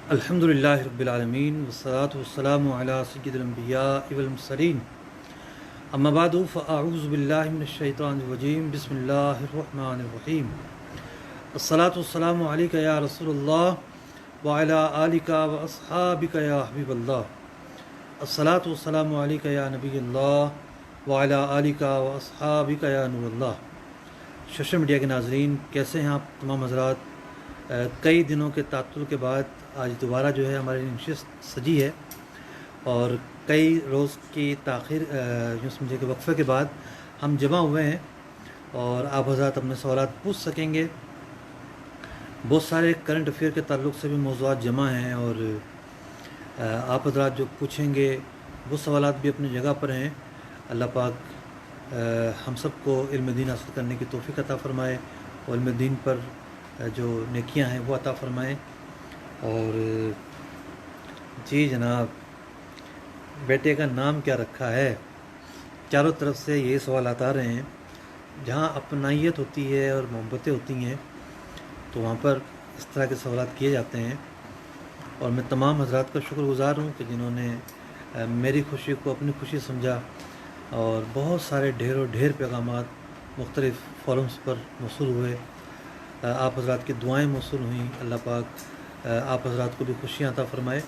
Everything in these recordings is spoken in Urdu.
الحمدللہ رب العالمین والصلاة والسلام علی سید الانبیاء والمرسلین اما بعد فاعوذ باللہ من الشیطان الرجیم بسم اللہ الرحمن الرحیم الصلاة والسلام علیک یا رسول اللہ وعلی آلک واصحابک یا حبیب اللہ الصلاة والسلام علیک یا نبی اللہ وعلی آلک واصحابک یا نور اللہ۔ سوشل میڈیا کے ناظرین، کیسے ہیں آپ تمام حضرات؟ کئی دنوں کے تعطل کے بعد آج دوبارہ جو ہے ہماری نشست سجی ہے، اور کئی روز کی تاخیر یوں سمجھے کہ وقفے کے بعد ہم جمع ہوئے ہیں اور آپ حضرات اپنے سوالات پوچھ سکیں گے۔ بہت سارے کرنٹ افیئر کے تعلق سے بھی موضوعات جمع ہیں، اور آپ حضرات جو پوچھیں گے وہ سوالات بھی اپنی جگہ پر ہیں۔ اللہ پاک ہم سب کو علم دین حاصل کرنے کی توفیق عطا فرمائے، اور علم دین پر جو نیکیاں ہیں وہ عطا فرمائیں۔ اور جی جناب، بیٹے کا نام کیا رکھا ہے؟ چاروں طرف سے یہ سوالات آ رہے ہیں۔ جہاں اپنائیت ہوتی ہے اور محبتیں ہوتی ہیں تو وہاں پر اس طرح کے سوالات کیے جاتے ہیں، اور میں تمام حضرات کا شکر گزار ہوں کہ جنہوں نے میری خوشی کو اپنی خوشی سمجھا، اور بہت سارے ڈھیر پیغامات مختلف فورمز پر موصول ہوئے۔ آپ حضرات کی دعائیں موصول ہوئیں۔ اللہ پاک آپ حضرات کو بھی خوشیاں عطا فرمائے۔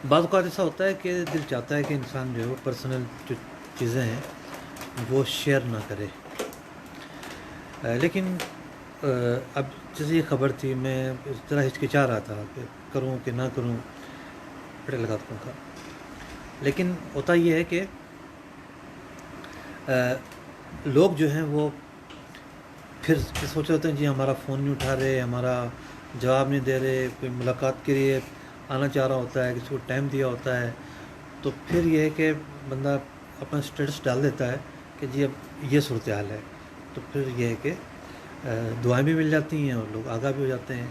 بعض اوقات ایسا ہوتا ہے کہ دل چاہتا ہے کہ انسان جو ہے وہ پرسنل جو چیزیں ہیں وہ شیئر نہ کرے، لیکن اب جیسے یہ خبر تھی، میں اس طرح ہچکچا رہا تھا کہ کروں کہ نہ کروں، پڑے لگا تھا۔ لیکن ہوتا یہ ہے کہ لوگ جو ہیں وہ پھر سوچ رہے ہیں جی ہمارا فون نہیں اٹھا رہے، ہمارا جواب نہیں دے رہے، کوئی ملاقات کے لیے آنا چاہ رہا ہوتا ہے، کسی کو ٹائم دیا ہوتا ہے، تو پھر یہ ہے کہ بندہ اپنا اسٹیٹس ڈال دیتا ہے کہ جی اب یہ صورتحال ہے، تو پھر یہ ہے کہ دعائیں بھی مل جاتی ہیں اور لوگ آگاہ بھی ہو جاتے ہیں۔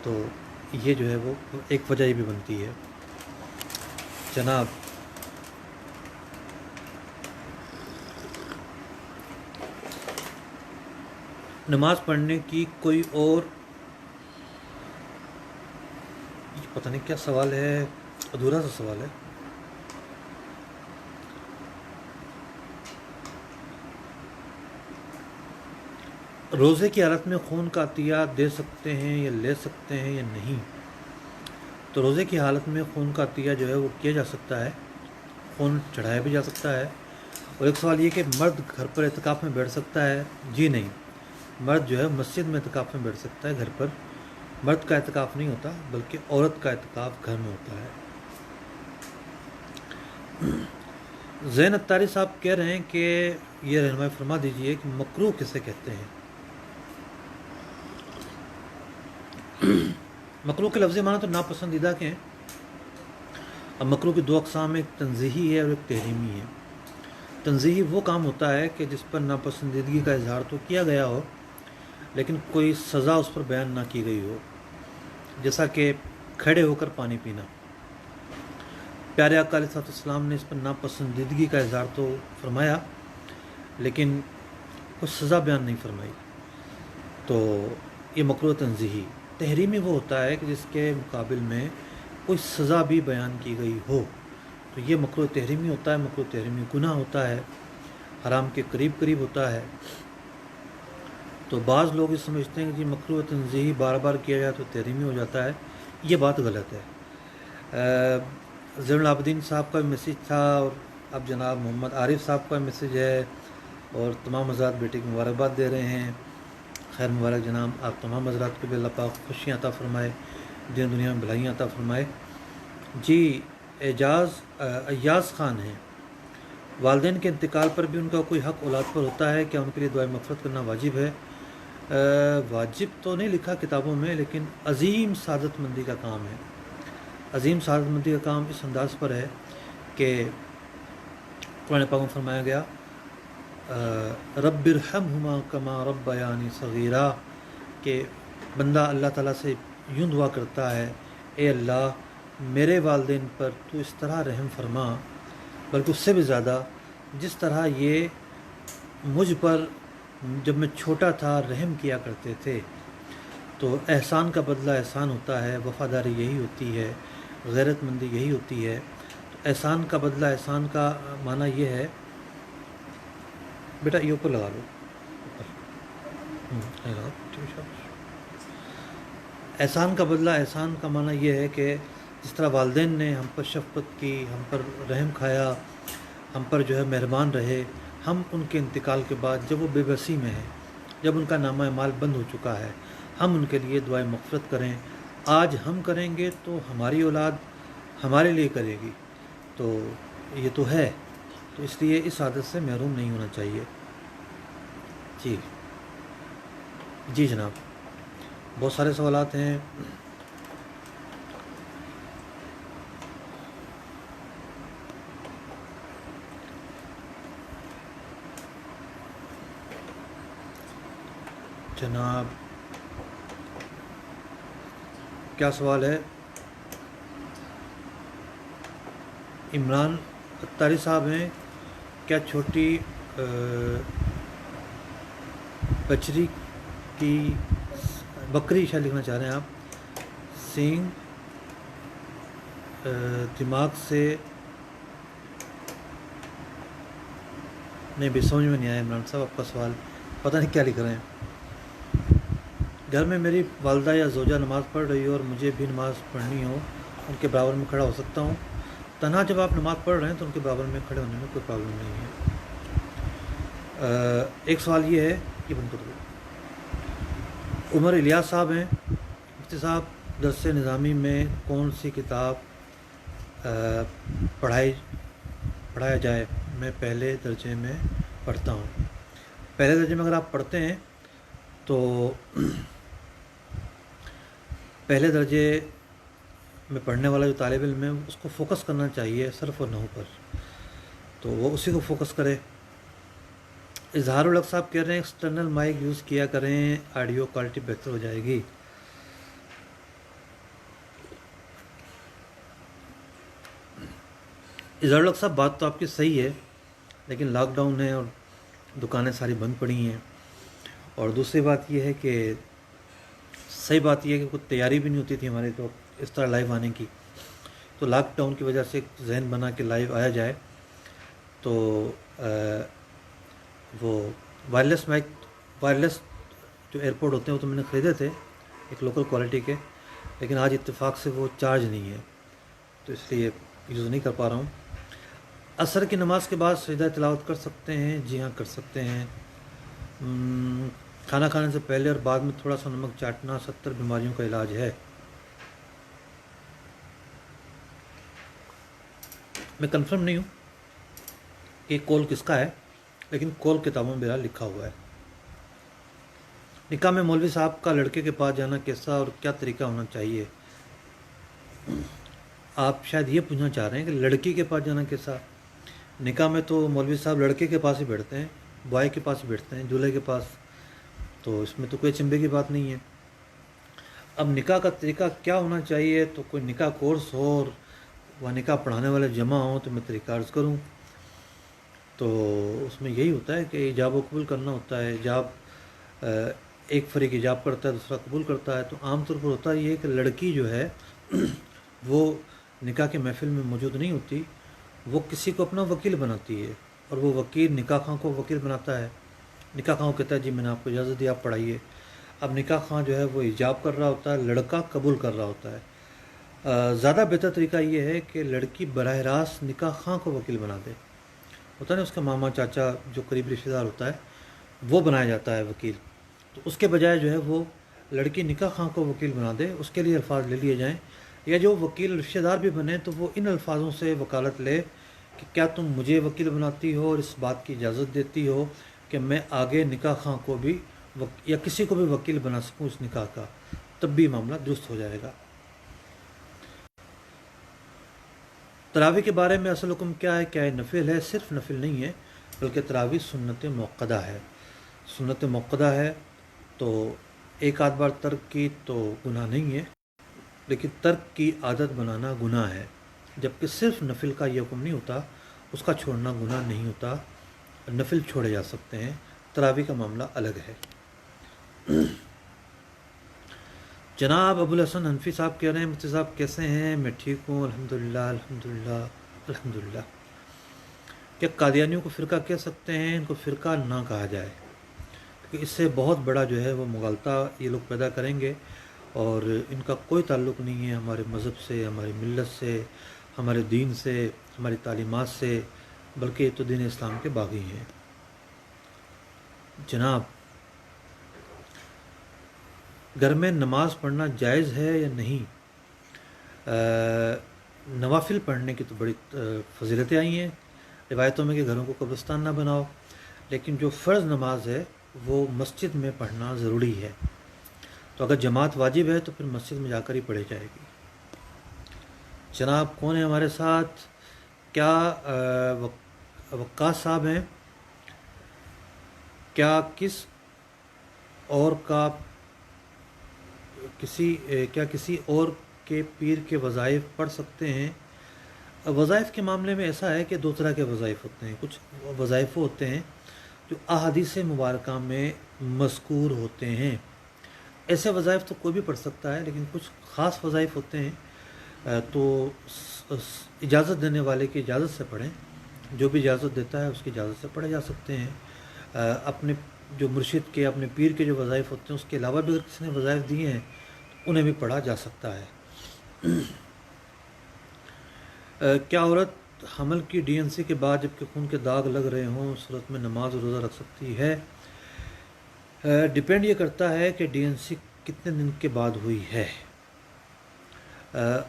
تو یہ جو ہے وہ ایک وجہ یہ بھی بنتی ہے۔ جناب، نماز پڑھنے کی کوئی اور پتہ نہیں کیا سوال ہے، ادھورا سا سوال ہے۔ روزے کی حالت میں خون کا عطیہ دے سکتے ہیں یا لے سکتے ہیں یا نہیں؟ تو روزے کی حالت میں خون کا عطیہ جو ہے وہ کیا جا سکتا ہے، خون چڑھایا بھی جا سکتا ہے۔ اور ایک سوال یہ کہ مرد گھر پر اعتکاف میں بیٹھ سکتا ہے؟ جی نہیں، مرد جو ہے مسجد میں اعتکاف میں بیٹھ سکتا ہے، گھر پر مرد کا اعتکاف نہیں ہوتا، بلکہ عورت کا اعتکاف گھر میں ہوتا ہے۔ زین اتاری صاحب کہہ رہے ہیں کہ یہ رہنمائی فرما دیجئے کہ مکروہ کسے کہتے ہیں؟ مکروہ کے لفظی معنی تو ناپسندیدہ کے ہیں۔ اب مکروہ کی دو اقسام ہیں، ایک تنزیہی ہے اور ایک تحریمی ہے۔ تنزیہی وہ کام ہوتا ہے کہ جس پر ناپسندیدگی کا اظہار تو کیا گیا ہو لیکن کوئی سزا اس پر بیان نہ کی گئی ہو، جیسا کہ کھڑے ہو کر پانی پینا۔ پیارے آقا علیہ السلام نے اس پر ناپسندیدگی کا اظہار تو فرمایا لیکن کوئی سزا بیان نہیں فرمائی، تو یہ مکروہ تنزیہی۔ تحریمی وہ ہوتا ہے کہ جس کے مقابل میں کوئی سزا بھی بیان کی گئی ہو، تو یہ مکروہ تحریمی ہوتا ہے۔ مکروہ تحریمی گناہ ہوتا ہے، حرام کے قریب ہوتا ہے۔ تو بعض لوگ یہ سمجھتے ہیں کہ جی مکروہ تنزیہی بار بار کیا جائے تو تحریمی ہو جاتا ہے، یہ بات غلط ہے۔ زین العابدین صاحب کا میسیج تھا، اور اب جناب محمد عارف صاحب کا میسیج ہے، اور تمام حضرات بیٹے کی مبارکباد دے رہے ہیں۔ خیر مبارک جناب، آپ تمام حضرات کو بھی اللہ پاک خوشیاں عطا فرمائے، دین دنیا میں بھلائیاں عطا فرمائے۔ جی ایاز خان ہیں، والدین کے انتقال پر بھی ان کا کوئی حق اولاد پر ہوتا ہے کیا؟ ان کے لیے دعائے مغفرت کرنا واجب ہے؟ واجب تو نہیں لکھا کتابوں میں، لیکن عظیم سعادت مندی کا کام ہے۔ عظیم سعادت مندی کا کام اس انداز پر ہے کہ قرآن پاک میں فرمایا گیا رب ارحمہما کما ربیانی صغیرا، کہ بندہ اللہ تعالیٰ سے یوں دعا کرتا ہے، اے اللہ میرے والدین پر تو اس طرح رحم فرما، بلکہ اس سے بھی زیادہ جس طرح یہ مجھ پر جب میں چھوٹا تھا رحم کیا کرتے تھے۔ تو احسان کا بدلہ احسان ہوتا ہے، وفاداری یہی ہوتی ہے، غیرت مندی یہی ہوتی ہے۔ تو احسان کا بدلہ احسان کا معنی یہ ہے، بیٹا یہ اوپر لگا لو، اوپر لگا، ٹھیک ہے، شاباش۔ احسان کا بدلہ احسان کا معنی یہ ہے کہ جس طرح والدین نے ہم پر شفقت کی، ہم پر رحم کھایا، ہم پر جو ہے مہربان رہے، ہم ان کے انتقال کے بعد جب وہ بے بسی میں ہیں، جب ان کا نامہ اعمال بند ہو چکا ہے، ہم ان کے لیے دعائیں مغفرت کریں۔ آج ہم کریں گے تو ہماری اولاد ہمارے لیے کرے گی، تو یہ تو ہے، تو اس لیے اس عادت سے محروم نہیں ہونا چاہیے۔ جی جی جناب، بہت سارے سوالات ہیں۔ جناب کیا سوال ہے؟ عمران اتاری صاحب ہیں، کیا چھوٹی بچری کی بکری شاید لکھنا چاہ رہے ہیں آپ، سینگ دماغ سے نہیں بھی سمجھ میں نہیں آیا عمران صاحب آپ کا سوال، پتہ نہیں کیا لکھ رہے ہیں۔ گھر میں میری والدہ یا زوجہ نماز پڑھ رہی ہو اور مجھے بھی نماز پڑھنی ہو، ان کے برابر میں کھڑا ہو سکتا ہوں؟ تنہا جب آپ نماز پڑھ رہے ہیں تو ان کے برابر میں کھڑے ہونے میں کوئی پرابلم نہیں ہے۔ ایک سوال یہ ہے، یہ بند کر دو۔ عمر الیاس صاحب ہیں، مفتی صاحب درس نظامی میں کون سی کتاب پڑھایا جائے؟ میں پہلے درجے میں پڑھتا ہوں۔ پہلے درجے میں اگر آپ پڑھتے ہیں تو پہلے درجے میں پڑھنے والا جو طالب علم ہے اس کو فوکس کرنا چاہیے صرف اور نحو پر، تو وہ اسی کو فوکس کرے۔ اظہار الحق صاحب کہہ رہے ہیں ایکسٹرنل مائک یوز کیا کریں، آڈیو کوالٹی بہتر ہو جائے گی۔ اظہار الحق صاحب بات تو آپ کی صحیح ہے، لیکن لاک ڈاؤن ہے اور دکانیں ساری بند پڑی ہیں، اور دوسری بات یہ ہے کہ صحیح بات یہ ہے کہ کوئی تیاری بھی نہیں ہوتی تھی ہمارے تو اس طرح لائیو آنے کی، تو لاک ڈاؤن کی وجہ سے ذہن بنا کہ لائیو آیا جائے، تو وہ وائرلیس مائک، وائرلیس جو ایئرپورٹ ہوتے ہیں وہ تو میں نے خریدے تھے ایک لوکل کوالٹی کے، لیکن آج اتفاق سے وہ چارج نہیں ہے تو اس لیے یوز نہیں کر پا رہا ہوں۔ عصر کی نماز کے بعد سجدہ تلاوت کر سکتے ہیں؟ جی ہاں کر سکتے ہیں۔ کھانا کھانے سے پہلے اور بعد میں تھوڑا سا نمک چاٹنا 70 بیماریوں کا علاج ہے۔ میں کنفرم نہیں ہوں کہ کول کس کا ہے، لیکن کول کتابوں میں لکھا ہوا ہے۔ نکاح میں مولوی صاحب کا لڑکے کے پاس جانا کیسا اور کیا طریقہ ہونا چاہیے؟ آپ شاید یہ پوچھنا چاہ رہے ہیں کہ لڑکی کے پاس جانا کیسا؟ نکاح میں تو مولوی صاحب لڑکے کے پاس ہی بیٹھتے ہیں، بوائے کے پاس ہی بیٹھتے ہیں، دولہے کے پاس، تو اس میں تو کوئی چنبے کی بات نہیں ہے۔ اب نکاح کا طریقہ کیا ہونا چاہیے؟ تو کوئی نکاح کورس ہو اور وہ نکاح پڑھانے والے جمع ہوں تو میں طریقہ عرض کروں۔ تو اس میں یہی ہوتا ہے کہ ایجاب و قبول کرنا ہوتا ہے۔ ایجاب ایک فریق ایجاب کرتا ہے، دوسرا قبول کرتا ہے، تو عام طور پر ہوتا یہ ہے کہ لڑکی جو ہے وہ نکاح کے محفل میں موجود نہیں ہوتی، وہ کسی کو اپنا وکیل بناتی ہے، اور وہ وکیل نکاح خواہ کو وکیل بناتا ہے۔ نکاح خواہ کہتا ہے جی میں نے آپ کو اجازت دی، آپ پڑھائیے۔ اب نکاح خواہ جو ہے وہ ایجاب کر رہا ہوتا ہے، لڑکا قبول کر رہا ہوتا ہے۔ زیادہ بہتر طریقہ یہ ہے کہ لڑکی براہ راست نکاح خواہ کو وکیل بنا دے، ہوتا ہے نا اس کا ماما چاچا جو قریب رشتہ دار ہوتا ہے وہ بنایا جاتا ہے وکیل، تو اس کے بجائے جو ہے وہ لڑکی نکاح خواہ کو وکیل بنا دے، اس کے لیے الفاظ لے لیے جائیں، یا جو وکیل رشتہ دار بھی بنے تو وہ ان الفاظوں سے وکالت لے کہ کیا تم مجھے وکیل بناتی ہو اور اس بات کی اجازت دیتی ہو کہ میں آگے نکاح خواہ کو بھی یا کسی کو بھی وکیل بنا سکوں اس نکاح کا، تب بھی معاملہ درست ہو جائے گا۔ تراویح کے بارے میں اصل حکم کیا ہے؟ کیا یہ نفل ہے؟ صرف نفل نہیں ہے بلکہ تراویح سنت موقدہ ہے، سنت موقدہ ہے، تو ایک آدھ بار ترک کی تو گناہ نہیں ہے، لیکن ترک کی عادت بنانا گناہ ہے، جبکہ صرف نفل کا یہ حکم نہیں ہوتا، اس کا چھوڑنا گناہ نہیں ہوتا، نفل چھوڑے جا سکتے ہیں، تراویح کا معاملہ الگ ہے۔ جناب ابو الحسن حنفی صاحب کہہ رہے ہیں مفتی صاحب کیسے ہیں؟ میں ٹھیک ہوں الحمدللہ الحمدللہ الحمدللہ۔ کیا قادیانیوں کو فرقہ کہہ سکتے ہیں؟ ان کو فرقہ نہ کہا جائے، کیونکہ اس سے بہت بڑا جو ہے وہ مغالطہ یہ لوگ پیدا کریں گے، اور ان کا کوئی تعلق نہیں ہے ہمارے مذہب سے، ہماری ملت سے، ہمارے دین سے، ہماری تعلیمات سے، بلکہ یہ تو دین اسلام کے باغی ہیں۔ جناب گھر میں نماز پڑھنا جائز ہے یا نہیں؟ نوافل پڑھنے کی تو بڑی فضیلتیں آئی ہیں روایتوں میں کہ گھروں کو قبرستان نہ بناؤ، لیکن جو فرض نماز ہے وہ مسجد میں پڑھنا ضروری ہے، تو اگر جماعت واجب ہے تو پھر مسجد میں جا کر ہی پڑھی جائے گی۔ جناب کون ہے ہمارے ساتھ؟ کیا وقاص صاحب ہیں؟ کیا کسی اور کے پیر کے وظائف پڑھ سکتے ہیں؟ وظائف کے معاملے میں ایسا ہے کہ دو طرح کے وظائف ہوتے ہیں۔ کچھ وظائف ہوتے ہیں جو احادیث مبارکہ میں مذکور ہوتے ہیں، ایسے وظائف تو کوئی بھی پڑھ سکتا ہے، لیکن کچھ خاص وظائف ہوتے ہیں تو اجازت دینے والے کی اجازت سے پڑھیں، جو بھی اجازت دیتا ہے اس کی اجازت سے پڑھے جا سکتے ہیں۔ اپنے جو مرشد کے، اپنے پیر کے جو وظائف ہوتے ہیں اس کے علاوہ بھی اگر کسی نے وظائف دیے ہیں تو انہیں بھی پڑھا جا سکتا ہے۔ کیا عورت حمل کی ڈی این سی کے بعد جبکہ خون کے داغ لگ رہے ہوں اس صورت میں نماز اور روزہ رکھ سکتی ہے؟ ڈیپینڈ یہ کرتا ہے کہ ڈی این سی کتنے دن کے بعد ہوئی ہے۔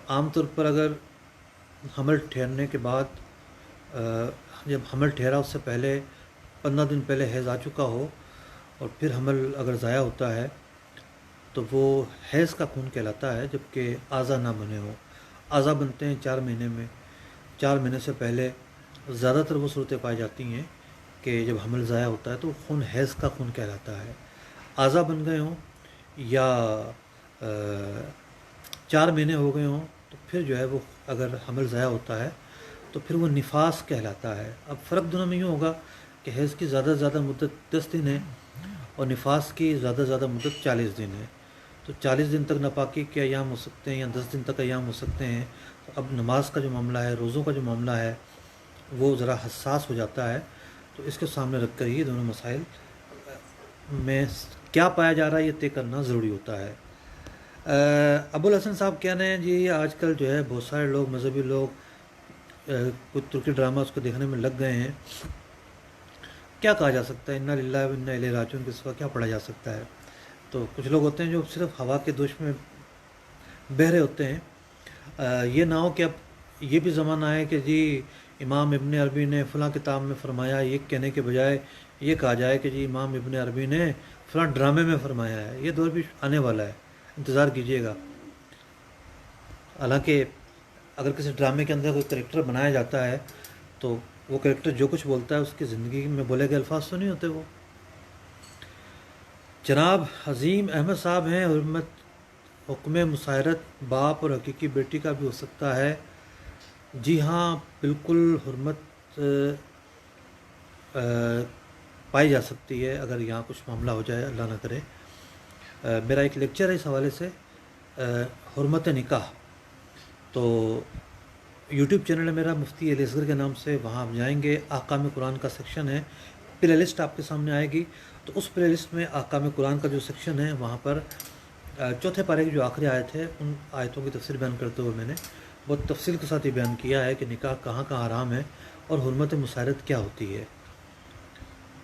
عام طور پر اگر حمل ٹھہرنے کے بعد، جب حمل ٹھہرا اس سے پہلے 15 دن پہلے حیض آ چکا ہو اور پھر حمل اگر ضائع ہوتا ہے تو وہ حیض کا خون کہلاتا ہے، جبکہ اعضا نہ بنے ہوں۔ اعضا بنتے ہیں 4 مہینے میں، 4 مہینے سے پہلے زیادہ تر وہ صورتیں پائی جاتی ہیں کہ جب حمل ضائع ہوتا ہے تو خون حیض کا خون کہلاتا ہے۔ اعضا بن گئے ہوں یا 4 مہینے ہو گئے ہوں تو پھر جو ہے وہ اگر حمل ضائع ہوتا ہے تو پھر وہ نفاس کہلاتا ہے۔ اب فرق دونوں میں یوں ہوگا کہ حیض کی زیادہ سے زیادہ مدت 10 دن ہے اور نفاس کی زیادہ سے زیادہ مدت 40 دن ہے، تو 40 دن تک ناپاکی کے ایام ہو سکتے ہیں یا 10 دن تک ایام ہو سکتے ہیں۔ تو اب نماز کا جو معاملہ ہے، روزوں کا جو معاملہ ہے، وہ ذرا حساس ہو جاتا ہے، تو اس کے سامنے رکھ کر ہی دونوں مسائل میں کیا پایا جا رہا ہے یہ طے کرنا ضروری ہوتا ہے۔ ابو الحسن صاحب کہہ رہے ہیں جی آج کل جو ہے بہت سارے لوگ، مذہبی لوگ، کچھ ترکی ڈرامہ اس کو دیکھنے میں لگ گئے ہیں، کیا کہا جا سکتا ہے؟ انا للہ و انا الیہ راجعون کے سوا کیا پڑھا جا سکتا ہے؟ تو کچھ لوگ ہوتے ہیں جو صرف ہوا کے دوش میں بہہ رہے ہوتے ہیں۔ یہ نہ ہو کہ اب یہ بھی زمانہ ہے کہ جی امام ابن عربی نے فلاں کتاب میں فرمایا، یہ کہنے کے بجائے یہ کہا جائے کہ جی امام ابن عربی نے فلاں ڈرامے میں فرمایا ہے۔ یہ دور بھی آنے والا ہے، انتظار کیجیے گا۔ حالانکہ اگر کسی ڈرامے کے اندر کوئی کریکٹر بنایا جاتا ہے تو وہ کریکٹر جو کچھ بولتا ہے اس کی زندگی میں بولے گئے الفاظ تو نہیں ہوتے وہ۔ جناب عظیم احمد صاحب ہیں، حرمت حکم مساہرت باپ اور حقیقی بیٹی کا بھی ہو سکتا ہے؟ جی ہاں بالکل، حرمت پائی جا سکتی ہے اگر یہاں کچھ معاملہ ہو جائے، اللہ نہ کرے۔ میرا ایک لیکچر ہے اس حوالے سے، حرمت نکاح، تو یوٹیوب چینل ہے میرا مفتی علی اصغر کے نام سے، وہاں آپ جائیں گے، احکام قرآن کا سیکشن ہے، پلے لسٹ آپ کے سامنے آئے گی، تو اس پلے لسٹ میں احکام قرآن کا جو سیکشن ہے وہاں پر چوتھے پارے کی جو آخری آیت ہے ان آیتوں کی تفسیر بیان کرتے ہوئے میں نے بہت تفصیل کے ساتھ یہ بیان کیا ہے کہ نکاح کہاں کہاں حرام ہے اور حرمت مساہرت کیا ہوتی ہے۔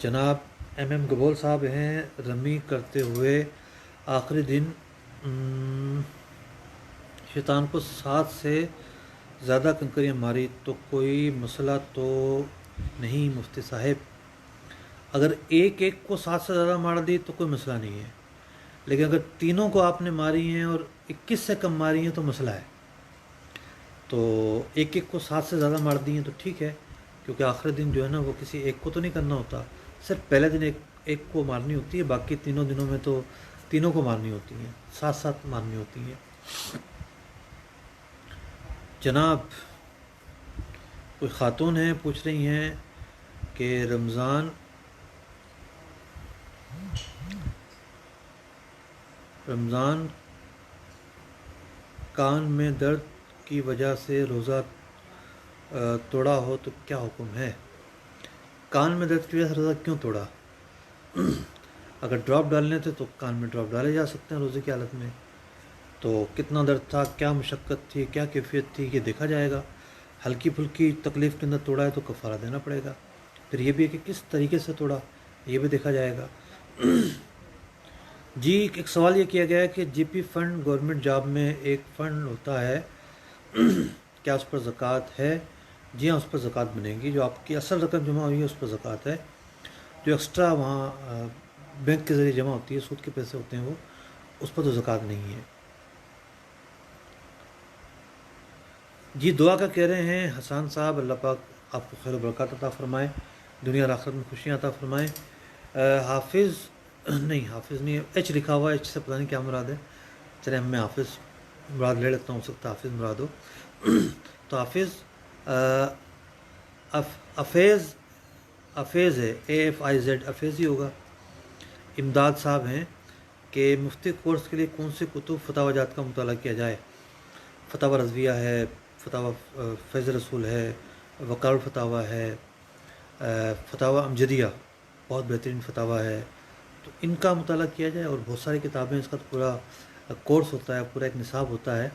جناب ایم گبول صاحب ہیں، رمی کرتے ہوئے آخری دن شیطان کو 7 سے زیادہ کنکریاں ماری تو کوئی مسئلہ تو نہیں مفتی صاحب؟ اگر ایک کو 7 سے زیادہ مار دی تو کوئی مسئلہ نہیں ہے، لیکن اگر تینوں کو آپ نے ماری ہیں اور 21 سے کم ماری ہیں تو مسئلہ ہے۔ تو ایک کو 7 سے زیادہ مار دی ہیں تو ٹھیک ہے، کیونکہ آخری دن جو ہے نا وہ کسی ایک کو تو نہیں کرنا ہوتا، صرف پہلے دن ایک کو مارنی ہوتی ہے، باقی تینوں دنوں میں تو تینوں کو مارنی ہوتی ہیں، 7 مارنی ہوتی ہیں۔ جناب کوئی خاتون ہیں پوچھ رہی ہیں کہ رمضان کان میں درد کی وجہ سے روزہ توڑا ہو تو کیا حکم ہے؟ کان میں درد کی وجہ سے روزہ کیوں توڑا؟ اگر ڈراپ ڈالنے تھے تو کان میں ڈراپ ڈالے جا سکتے ہیں روزے کی حالت میں. تو کتنا درد تھا، کیا مشقت تھی، کیا کیفیت تھی، یہ دیکھا جائے گا. ہلکی پھلکی تکلیف کے اندر توڑا ہے تو کفارہ دینا پڑے گا. پھر یہ بھی ہے کہ کس طریقے سے توڑا یہ بھی دیکھا جائے گا. جی ایک سوال یہ کیا گیا ہے کہ جی پی فنڈ گورنمنٹ جاب میں ایک فنڈ ہوتا ہے، کیا اس پر زکوٰۃ ہے؟ جی ہاں، اس پر زکوٰۃ بنے گی. جو آپ کی اصل رقم جمع ہوئی ہے اس پر زکوٰۃ ہے. جو ایکسٹرا وہاں بینک کے ذریعے جمع ہوتی ہے، سود کے پیسے ہوتے ہیں وہ، اس پر تو زکوٰۃ نہیں ہے. جی دعا کا کہہ رہے ہیں حسان صاحب، اللہ پاک آپ کو خیر و برکات عطا فرمائے، دنیا اور آخرت میں خوشیاں عطا فرمائے. حافظ نہیں، حافظ نہیں ہے، ایچ لکھا ہوا ہے، ایچ سے پتہ نہیں کیا مراد ہے. چلے میں حافظ مراد لے لیتا ہوں، ہو سکتا ہے حافظ مراد ہو. تو حافظ افیز ہے، AFIZ افیز ہی ہوگا. امداد صاحب ہیں کہ مفتی کورس کے لیے کون سے کتب فتاوی جات کا مطالعہ کیا جائے؟ فتاوی رضویہ ہے، فتاوی فیض رسول ہے، وقار الفتاوی ہے، فتاوی امجدیہ بہت بہترین فتاوی ہے. تو ان کا مطالعہ کیا جائے. اور بہت ساری کتابیں، اس کا تو پورا کورس ہوتا ہے، پورا ایک نصاب ہوتا ہے،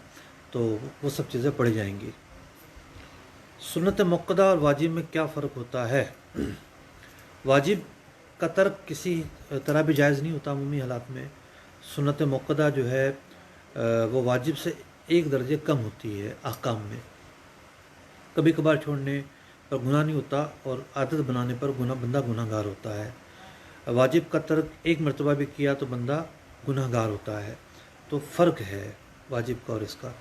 تو وہ سب چیزیں پڑھی جائیں گی. سنت موقدہ اور واجب میں کیا فرق ہوتا ہے؟ واجب کا ترک کسی طرح بھی جائز نہیں ہوتا عمومی حالات میں. سنت موقدہ جو ہے وہ واجب سے ایک درجے کم ہوتی ہے احکام میں. کبھی کبھار چھوڑنے پر گناہ نہیں ہوتا، اور عادت بنانے پر بندہ گناہ گار ہوتا ہے. واجب کا ترک ایک مرتبہ بھی کیا تو بندہ گناہ گار ہوتا ہے. تو فرق ہے واجب کا اور اس کا.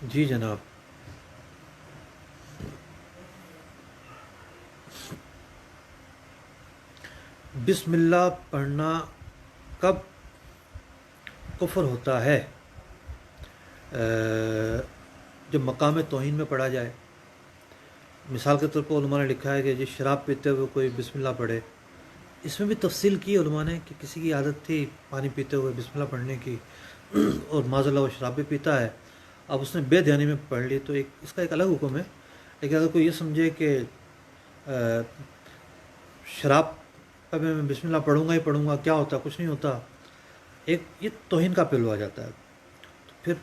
جی جناب. بسم اللہ پڑھنا کب کفر ہوتا ہے؟ جب مقام توہین میں پڑھا جائے. مثال کے طور پر علماء نے لکھا ہے کہ جی شراب پیتے ہوئے کوئی بسم اللہ پڑھے. اس میں بھی تفصیل کی علماء نے کہ کسی کی عادت تھی پانی پیتے ہوئے بسم اللہ پڑھنے کی، اور معاذ اللہ وہ شراب بھی پیتا ہے، اب اس نے بے دھیانی میں پڑھ لی تو اس کا ایک الگ حکم ہے. لیکن اگر کوئی یہ سمجھے کہ شراب پہ میں بسم اللہ پڑھوں گا ہی پڑھوں گا، کیا ہوتا ہے، کچھ نہیں ہوتا، ایک یہ توہین کا پہلو آ جاتا ہے. تو پھر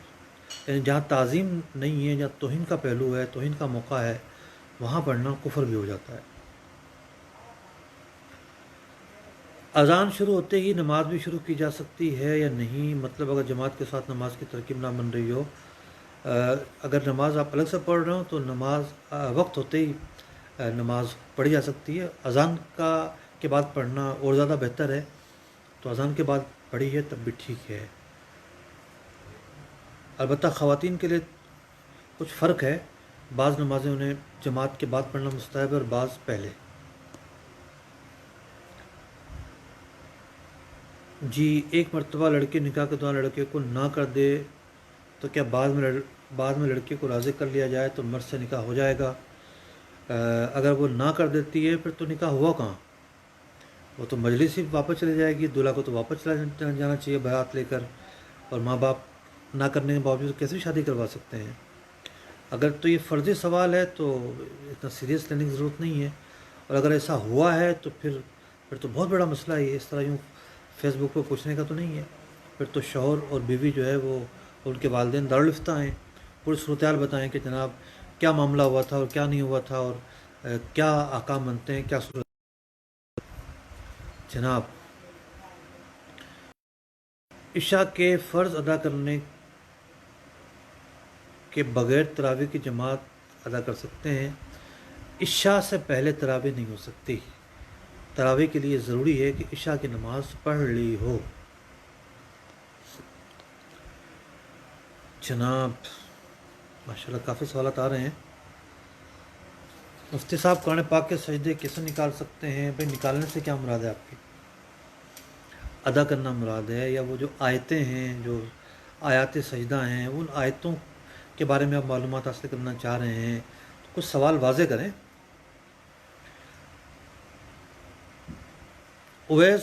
یعنی جہاں تعظیم نہیں ہے، جہاں توہین کا پہلو ہے، توہین کا موقع ہے، وہاں پڑھنا کفر بھی ہو جاتا ہے. اذان شروع ہوتے ہی نماز بھی شروع کی جا سکتی ہے یا نہیں؟ مطلب اگر جماعت کے ساتھ نماز کی ترکیب نہ بن رہی ہو، اگر نماز آپ الگ سے پڑھ رہے ہو تو نماز وقت ہوتے ہی نماز پڑھی جا سکتی ہے. اذان کے بعد پڑھنا اور زیادہ بہتر ہے. تو اذان کے بعد پڑھی ہے تب بھی ٹھیک ہے. البتہ خواتین کے لیے کچھ فرق ہے. بعض نمازیں انہیں جماعت کے بعد پڑھنا مستحب ہے اور بعض پہلے. جی ایک مرتبہ لڑکی نکاح کے دوران لڑکے کو نہ کر دے تو کیا بعد میں لڑکے کو راضی کر لیا جائے تو مرد سے نکاح ہو جائے گا؟ اگر وہ نہ کر دیتی ہے پھر تو نکاح ہوا کہاں؟ وہ تو مجلس ہی واپس چلے جائے گی. دولہا کو تو واپس چلا جانا چاہیے بارات لے کر. اور ماں باپ نہ کرنے کے باوجود کیسے شادی کروا سکتے ہیں؟ اگر تو یہ فرضی سوال ہے تو اتنا سیریس لینے کی ضرورت نہیں ہے. اور اگر ایسا ہوا ہے تو پھر تو بہت بڑا مسئلہ ہے. اس طرح یوں فیس بک پہ پوچھنے کا تو نہیں ہے. پھر تو شوہر اور بیوی جو ہے وہ ان کے والدین دارالفتہ ہیں، پوری صورتحال بتائیں کہ جناب کیا معاملہ ہوا تھا اور کیا نہیں ہوا تھا، اور کیا احکام بنتے ہیں، کیا صورت. جناب عشاء کے فرض ادا کرنے کے بغیر تراویح کی جماعت ادا کر سکتے ہیں؟ عشاء سے پہلے تراویح نہیں ہو سکتی. تراویح کے لیے ضروری ہے کہ عشاء کی نماز پڑھ لی ہو. جناب ماشاءاللہ کافی سوالات آ رہے ہیں. مفتی صاحب قرآن پاک کے سجدے کیسے نکال سکتے ہیں؟ بھائی نکالنے سے کیا مراد ہے آپ کی؟ ادا کرنا مراد ہے یا وہ جو آیتیں ہیں، جو آیات سجدہ ہیں، ان آیتوں کے بارے میں آپ معلومات حاصل کرنا چاہ رہے ہیں تو کچھ سوال واضح کریں. اویس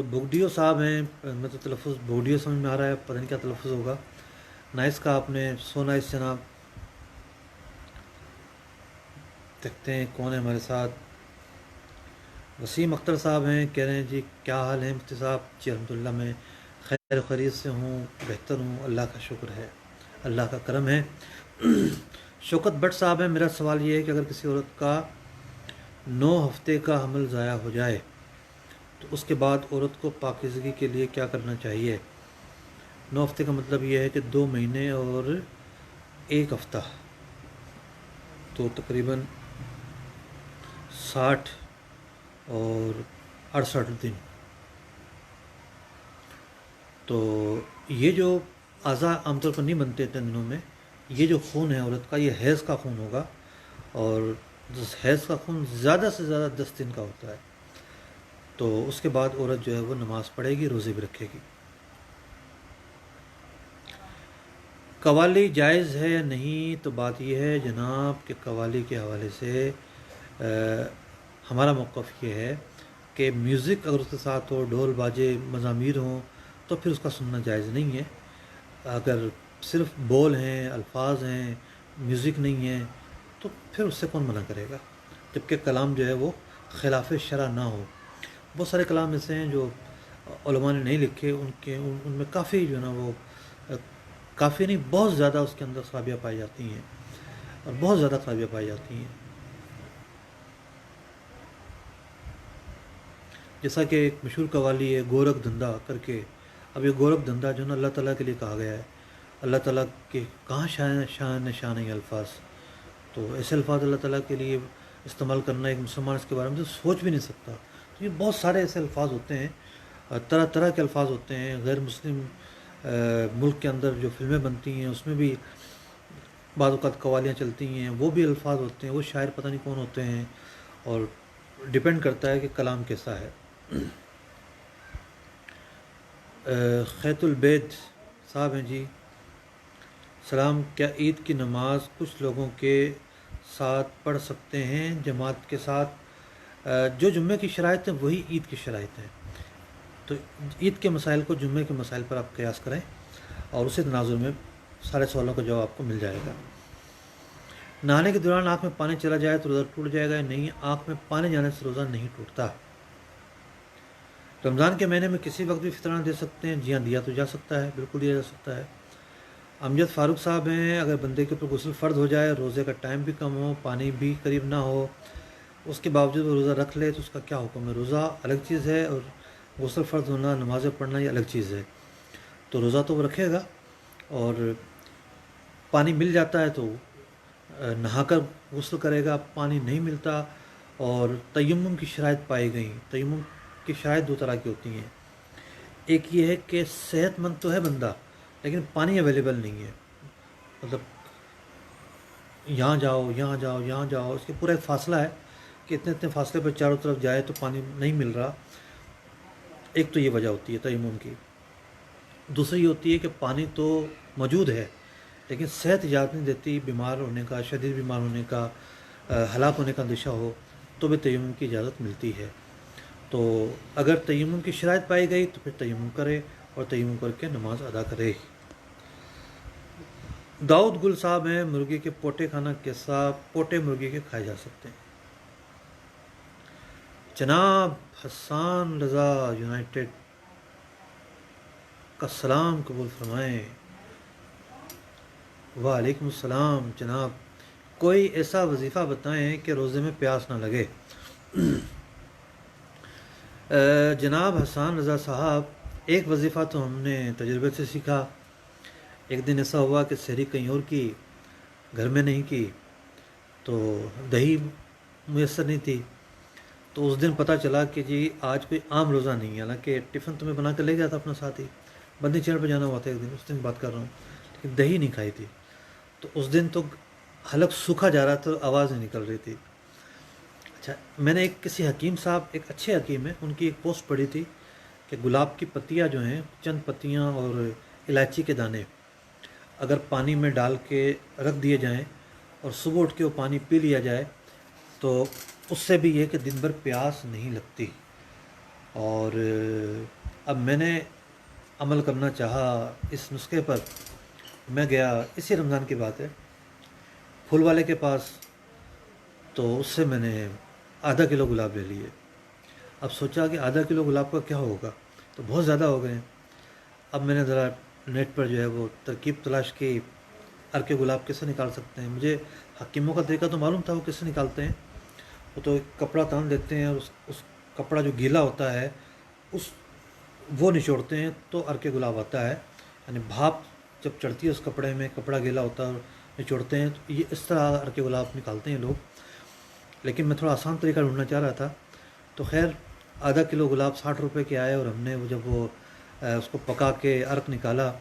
بھگڈیو صاحب ہیں، میں تو تلفظ بھگڈیو سمجھ میں آ رہا ہے، پتہ نہیں کیا تلفظ ہوگا. نائس کا آپ نے سو نائس جناب. دیکھتے ہیں کون ہے ہمارے ساتھ. وسیم اختر صاحب ہیں, کہہ رہے ہیں جی کیا حال ہے مفتی صاحب. جی الحمدللہ میں خیر خرید سے ہوں, بہتر ہوں, اللہ کا شکر ہے, اللہ کا کرم ہے. شوکت بٹ صاحب ہیں, میرا سوال یہ ہے کہ اگر کسی عورت کا 9 ہفتے کا حمل ضائع ہو جائے تو اس کے بعد عورت کو پاکیزگی کے لیے کیا کرنا چاہیے. 9 ہفتے کا مطلب یہ ہے کہ 2 مہینے اور 1 ہفتہ, تو تقریباً 60 اور 68 دن. تو یہ جو اعضاء عام طور پر نہیں بنتے اتنے دنوں میں, یہ جو خون ہے عورت کا, یہ حیض کا خون ہوگا, اور حیض کا خون زیادہ سے زیادہ 10 دن کا ہوتا ہے. تو اس کے بعد عورت جو ہے وہ نماز پڑھے گی, روزے بھی رکھے گی. قوالی جائز ہے یا نہیں, تو بات یہ ہے جناب کہ قوالی کے حوالے سے ہمارا موقف یہ ہے کہ میوزک اگر اس کے ساتھ ہو, ڈھول باجے مزامیر ہوں, تو پھر اس کا سننا جائز نہیں ہے. اگر صرف بول ہیں, الفاظ ہیں, میوزک نہیں ہے, تو پھر اس سے کون منع کرے گا, جبکہ کلام جو ہے وہ خلاف شرع نہ ہو. بہت سارے کلام ایسے ہیں جو علماء نے نہیں لکھے, ان میں کافی جو ہے نا وہ کافی نہیں, بہت زیادہ اس کے اندر خرابیاں پائی جاتی ہیں, اور بہت زیادہ خرابیاں پائی جاتی ہیں. جیسا کہ ایک مشہور قوالی ہے گورکھ دھندا کر کے. اب یہ گورکھ دھندا جو ہے نا اللہ تعالیٰ کے لیے کہا گیا ہے. اللہ تعالیٰ کے کہاں شان ہے الفاظ, تو ایسے الفاظ اللہ تعالیٰ کے لیے استعمال کرنا ایک مسلمان اس کے بارے میں تو سوچ بھی نہیں سکتا. تو یہ بہت سارے ایسے الفاظ ہوتے ہیں, طرح طرح کے الفاظ ہوتے ہیں. غیر مسلم ملک کے اندر جو فلمیں بنتی ہیں اس میں بھی بعض اوقات قوالیاں چلتی ہیں, وہ بھی الفاظ ہوتے ہیں. وہ شاعر پتہ نہیں کون ہوتے ہیں, اور ڈپینڈ کرتا ہے کہ کلام کیسا ہے. خیت البید صاحب ہیں جی, سلام. کیا عید کی نماز کچھ لوگوں کے ساتھ پڑھ سکتے ہیں جماعت کے ساتھ؟ جو جمعے کی شرائط ہیں وہی عید کی شرائط ہیں. تو عید کے مسائل کو جمعے کے مسائل پر آپ قیاس کریں, اور اسی تناظر میں سارے سوالوں کا جواب آپ کو مل جائے گا. نہانے کے دوران آنکھ میں پانی چلا جائے تو روزہ ٹوٹ جائے گا یا نہیں؟ آنکھ میں پانی جانے سے روزہ نہیں ٹوٹتا. رمضان کے مہینے میں کسی وقت بھی فطرانہ دے سکتے ہیں؟ جی ہاں, دیا تو جا سکتا ہے, بالکل دیا جا سکتا ہے. امجد فاروق صاحب ہیں, اگر بندے کے اوپر غسل فرض ہو جائے, روزے کا ٹائم بھی کم ہو, پانی بھی قریب نہ ہو, اس کے باوجود وہ روزہ رکھ لے, تو اس کا کیا حکم ہے؟ روزہ الگ چیز ہے, اور غسل فرض ہونا, نمازیں پڑھنا, یہ الگ چیز ہے. تو روزہ تو وہ رکھے گا, اور پانی مل جاتا ہے تو نہا کر غسل کرے گا. پانی نہیں ملتا اور تیمم کی شرائط پائی گئیں. تیمم کی شرائط 2 طرح کی ہوتی ہیں. ایک یہ ہے کہ صحت مند تو ہے بندہ, لیکن پانی اویلیبل نہیں ہے, مطلب یہاں جاؤ یہاں جاؤ یہاں جاؤ, اس کے پورا ایک فاصلہ ہے کہ اتنے اتنے فاصلے پر چاروں طرف جائے تو پانی نہیں مل رہا. ایک تو یہ وجہ ہوتی ہے تیمم کی. دوسری یہ ہوتی ہے کہ پانی تو موجود ہے, لیکن صحت اجازت نہیں دیتی, بیمار ہونے کا, شدید بیمار ہونے کا, ہلاک ہونے کا اندیشہ ہو, تو بھی تیمم کی اجازت ملتی ہے. تو اگر تیمم کی شرائط پائی گئی تو پھر تیمم کرے, اور تیمم کر کے نماز ادا کرے. داؤد گل صاحب ہیں, مرغی کے پوٹے کھانا کیسا؟ پوٹے مرغی کے کھائے جا سکتے ہیں. جناب حسان رضا یونائٹڈ کا سلام قبول فرمائیں. وعلیکم السلام. جناب کوئی ایسا وظیفہ بتائیں کہ روزے میں پیاس نہ لگے. جناب حسان رضا صاحب, ایک وظیفہ تو ہم نے تجربے سے سیکھا. ایک دن ایسا ہوا کہ سحری کہیں اور کی, گھر میں نہیں کی, تو دہی میسر نہیں تھی. تو اس دن پتہ چلا کہ جی آج کوئی عام روزہ نہیں ہے, حالانکہ ٹفن تو میں بنا کے لے گیا تھا اپنا ساتھ ہی, بندی چڑھ پہ جانا ہوا تھا ایک دن, اس دن بات کر رہا ہوں, لیکن دہی نہیں کھائی تھی. تو اس دن تو حلق سوکھا جا رہا تھا, آواز نہیں نکل رہی تھی. اچھا, میں نے ایک کسی حکیم صاحب, ایک اچھے حکیم ہیں, ان کی ایک پوسٹ پڑھی تھی کہ گلاب کی پتیاں جو ہیں, چند پتیاں اور الائچی کے دانے اگر پانی میں ڈال کے رکھ دیے جائیں اور صبح اٹھ کے وہ پانی پی لیا جائے, تو اس سے بھی یہ کہ دن بھر پیاس نہیں لگتی. اور اب میں نے عمل کرنا چاہا اس نسخے پر, میں گیا، اسی رمضان کی بات ہے، پھول والے کے پاس، تو اس سے میں نے آدھا کلو گلاب لے لیے۔ اب سوچا کہ آدھا کلو گلاب کا کیا ہوگا، تو بہت زیادہ ہو گئے ہیں۔ اب میں نے ذرا نیٹ پر جو ہے وہ ترکیب تلاش کی، عرق گلاب کیسے نکال سکتے ہیں۔ مجھے حکیموں کا طریقہ تو معلوم تھا وہ کیسے نکالتے ہیں، وہ تو ایک کپڑا تان دیتے ہیں اور اس کپڑا جو گیلا ہوتا ہے اس وہ نچوڑتے ہیں تو عرق گلاب آتا ہے، یعنی بھاپ جب چڑھتی ہے اس کپڑے میں، کپڑا گیلا ہوتا ہے اور نچوڑتے ہیں، تو یہ اس طرح عرق گلاب نکالتے ہیں لوگ۔ لیکن میں تھوڑا آسان طریقہ ڈھونڈنا چاہ رہا تھا، تو خیر آدھا کلو گلاب 60 روپے کے آئے، اور ہم نے وہ جب وہ اس کو پکا کے عرق نکالا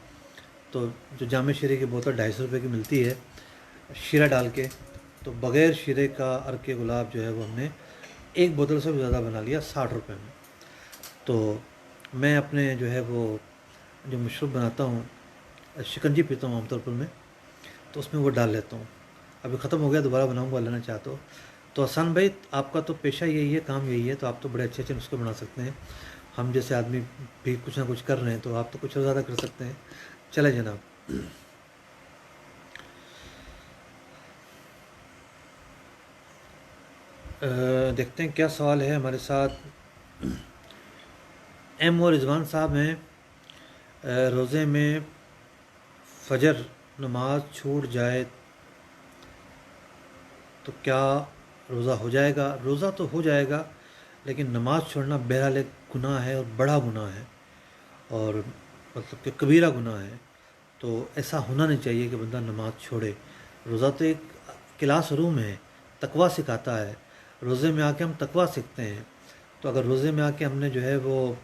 تو جو جامع شیرے کی بوتل 250 روپے کی ملتی ہے شیرہ ڈال کے، تو بغیر شیرے کا عرق گلاب جو ہے وہ ہم نے ایک بوتل سے بھی زیادہ بنا لیا 60 روپے میں۔ تو میں اپنے جو ہے وہ جو مشروب بناتا ہوں، شکنجی پیتا ہوں عام طور پر میں، تو اس میں وہ ڈال لیتا ہوں۔ ابھی ختم ہو گیا، دوبارہ بناؤں گا لینا چاہتا ہوں۔ تو حسن بھائی آپ کا تو پیشہ یہی ہے، کام یہی ہے، تو آپ تو بڑے اچھے اچھے نسخے بنا سکتے ہیں۔ ہم جیسے آدمی بھی کچھ نہ کچھ کر رہے ہیں، تو آپ تو کچھ اور زیادہ کر سکتے ہیں۔ چلے جناب، دیکھتے ہیں کیا سوال ہے ہمارے ساتھ۔ ایم اور رضوان صاحب ہیں، روزے میں فجر نماز چھوٹ جائے تو کیا روزہ ہو جائے گا؟ روزہ تو ہو جائے گا، لیکن نماز چھوڑنا بہرحال ایک گناہ ہے اور بڑا گناہ ہے، اور مطلب کہ کبیرہ گناہ ہے۔ تو ایسا ہونا نہیں چاہیے کہ بندہ نماز چھوڑے۔ روزہ تو ایک کلاس روم ہے، تقویٰ سکھاتا ہے، روزے میں آ کے ہم تقویٰ سیکھتے ہیں۔ تو اگر روزے میں آ کے ہم نے جو ہے وہ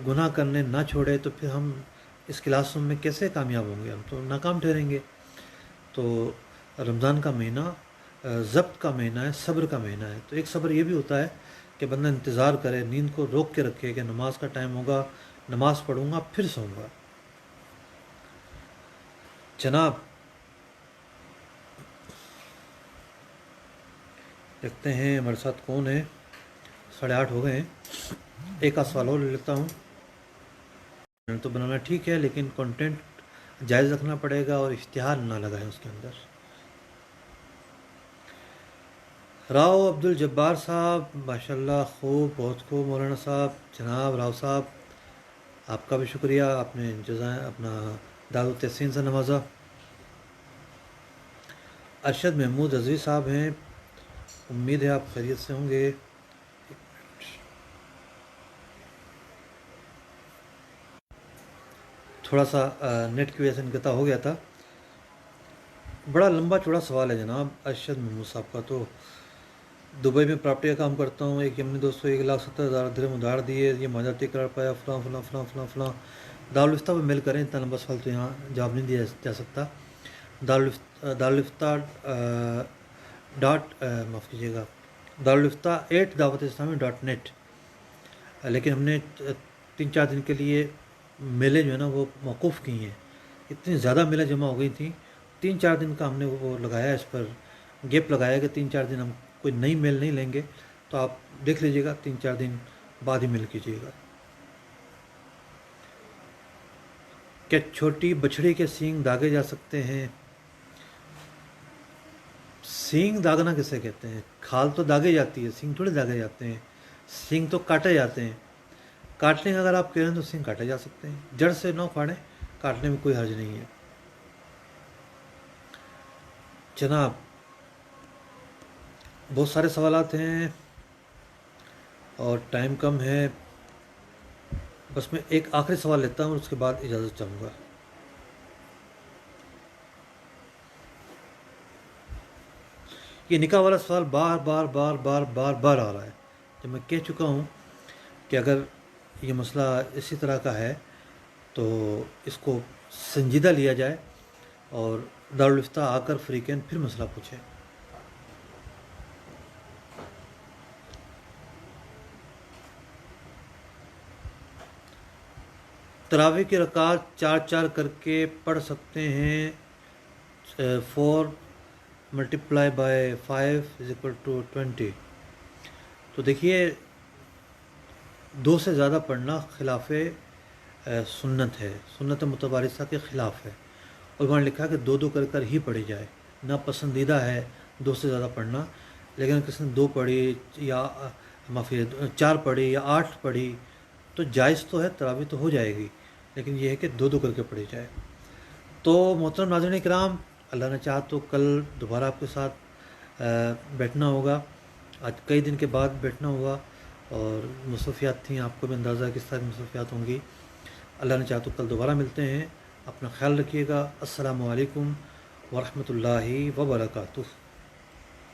گناہ کرنے نہ چھوڑے تو پھر ہم اس کلاس روم میں کیسے کامیاب ہوں گے؟ ہم تو ناکام ٹھہریں گے۔ تو رمضان کا مہینہ ضبط کا مہینہ ہے، صبر کا مہینہ ہے۔ تو ایک صبر یہ بھی ہوتا ہے کہ بندہ انتظار کرے، نیند کو روک کے رکھے کہ نماز کا ٹائم ہوگا، نماز پڑھوں گا پھر سوؤں گا۔ جناب دیکھتے ہیں ہمارے ساتھ کون ہے، 8:30 ہو گئے ہیں، ایک آدھ سوال اور لے لیتا ہوں۔ تو بنانا ٹھیک ہے، لیکن کنٹینٹ جائز رکھنا پڑے گا اور اشتہار نہ لگائیں اس کے اندر۔ راؤ عبد الجبار صاحب، ماشاء اللہ خوب، بہت خوب مولانا صاحب۔ جناب راؤ صاحب آپ کا بھی شکریہ، آپ نے اپنا داد و تحسین سے نوازا۔ ارشد محمود رضوی صاحب ہیں، امید ہے آپ خیریت سے ہوں گے۔ تھوڑا سا نیٹ کی وجہ سے انقطاع ہو گیا تھا۔ بڑا لمبا چوڑا سوال ہے جناب ارشد محمود صاحب کا۔ تو دبئی میں پراپرٹی کا کام کرتا ہوں، ایک یمنی دوست کو 1,70,000 درہم ادھار دیے، یہ معذرتی قرار پایا، فلاں فلاں فلاں فلاں فلاں۔ دارالفتہ پہ میل کریں، اتنا لمبا سوال تو یہاں جواب نہیں دیا جا سکتا۔ دارالفتہ معاف کیجیے گا، darulifta@dawat-islami.net۔ لیکن ہم نے 3-4 دن کے لیے میلیں جو ہے نا وہ موقوف کی ہیں، اتنی زیادہ میلیں جمع ہو گئی تھیں، 3-4 دن کا ہم نے وہ لگایا، اس پر گیپ لگایا کہ 3-4 دن ہم کوئی نئی میل نہیں لیں گے، تو آپ دیکھ لیجئے گا 3-4 دن بعد ہی میل کیجیے گا۔ کیا چھوٹی بچھڑی کے سینگ داغے جا سکتے ہیں؟ سینگ داغنا کسے کہتے ہیں؟ کھال تو داغے جاتی ہے، سینگ تھوڑے داغے جاتے ہیں، سینگ تو کاٹے جاتے ہیں۔ کاٹنے کا اگر آپ کہہ رہے ہیں تو سینگ کاٹے جا سکتے ہیں، جڑ سے نہ کاٹیں، کاٹنے میں کوئی حرج نہیں ہے۔ جناب بہت سارے سوالات ہیں اور ٹائم کم ہے، بس میں ایک آخری سوال لیتا ہوں اور اس کے بعد اجازت چاہوں گا۔ یہ نکاح والا سوال بار بار بار بار بار بار آ رہا ہے، جب میں کہہ چکا ہوں کہ اگر یہ مسئلہ اسی طرح کا ہے تو اس کو سنجیدہ لیا جائے اور دارالفتہ آ کر فریقین پھر مسئلہ پوچھیں۔ تراویح کی رکعات 4 کر کے پڑھ سکتے ہیں، 4 × 5 = 20۔ تو دیکھیے 2 سے زیادہ پڑھنا خلاف سنت ہے، سنت متوارثہ کے خلاف ہے، علماء نے لکھا کہ دو دو کر ہی پڑھی جائے، نہ پسندیدہ ہے دو سے زیادہ پڑھنا، لیکن کسی نے دو پڑھی یا معافی 4 پڑھی یا 8 پڑھی تو جائز تو ہے، تراویح تو ہو جائے گی، لیکن یہ ہے کہ دو دو کر کے پڑھی جائے۔ تو محترم ناظرین کرام، اللہ نے چاہا تو کل دوبارہ آپ کے ساتھ بیٹھنا ہوگا، آج کئی دن کے بعد بیٹھنا ہوگا، اور مصروفیات تھیں، آپ کو بھی اندازہ ہے کس طرح کی مصروفیات ہوں گی۔ اللہ نے چاہا تو کل دوبارہ ملتے ہیں، اپنا خیال رکھیے گا۔ السلام علیکم ورحمۃ اللہ وبرکاتہ۔